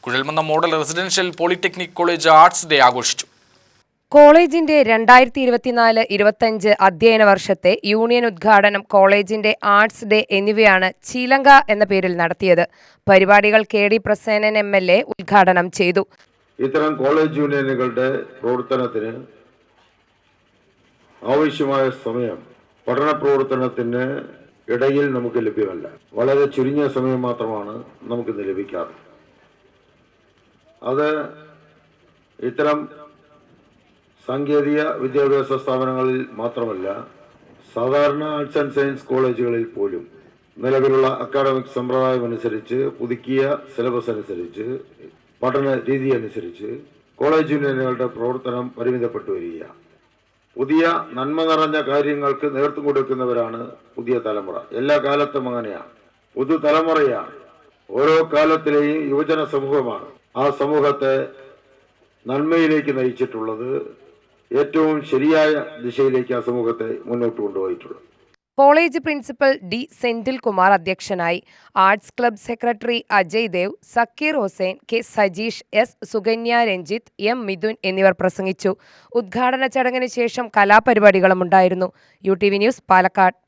കുഴൽമന്ദം model residential polytechnic college arts day ആഘോഷിച്ചു. കോളേജിന്റെ 2024-25 അധ്യയന വർഷത്തെ യൂണിയൻ ഉദ്ഘാടനം, കോളേജിന്റെ ആർട്സ് ഡേ എന്നിവയാണ് ചീലങ്ക എന്ന പേരിൽ നടത്തിയത്. പരിപാടികൾ KD പ്രസേനൻ MLA ഉദ്ഘാടനം ചെയ്തു. ഇത്തരം കോളേജ് യൂണിയനുകളുടെ പ്രവർത്തനത്തിന് ആവശ്യമായ സമയം പഠന പ്രവർത്തനത്തിന് ഇടയിൽ നമുക്ക് ലഭ്യമല്ല. വളരെ ചുരുങ്ങിയ സമയം മാത്രമാണ് നമുക്കിന്ന് ലഭിക്കാറ്. അത് ഇത്തരം സാങ്കേതിക വിദ്യാഭ്യാസ സ്ഥാപനങ്ങളിൽ മാത്രമല്ല, സാധാരണ ആർട്സ് ആൻഡ് സയൻസ് കോളേജുകളിൽ പോലും നിലവിലുള്ള അക്കാഡമിക് സമ്പ്രദായം അനുസരിച്ച്, പുതുക്കിയ സിലബസ് അനുസരിച്ച്, പഠന രീതി അനുസരിച്ച് കോളേജ് യൂണിയനുകളുടെ പ്രവർത്തനം പരിമിതപ്പെട്ടു വരികയാണ്. പുതിയ നന്മ നിറഞ്ഞ കാര്യങ്ങൾക്ക് നേതൃത്വം കൊടുക്കുന്നവരാണ് പുതിയ തലമുറ. എല്ലാ കാലത്തും അങ്ങനെയാണ്. പുതുതലമുറയാണ്. ഓരോ കാലത്തിലെയും യുവജന സമൂഹമാണ് ആ സമൂഹത്തെ നന്മയിലേക്ക് നയിച്ചിട്ടുള്ളത്. ഏറ്റവും ശരിയായ ദിശയിലേക്ക് ആ സമൂഹത്തെ മുന്നോട്ട് കൊണ്ടുപോയിട്ടുള്ളത്. College principal D. Senthil Kumar അധ്യക്ഷനായി. Arts club secretary Ajay Dev, Zakir Hussain, K. Sajeesh, S. Sukanya Ranjith, M. Mithun എന്നിവർ പ്രസംഗിച്ചു. ഉദ്ഘാടന ചടങ്ങിന് ശേഷം കലാപരിപാടികളും ഉണ്ടായിരുന്നു. UTV news, Palakkad.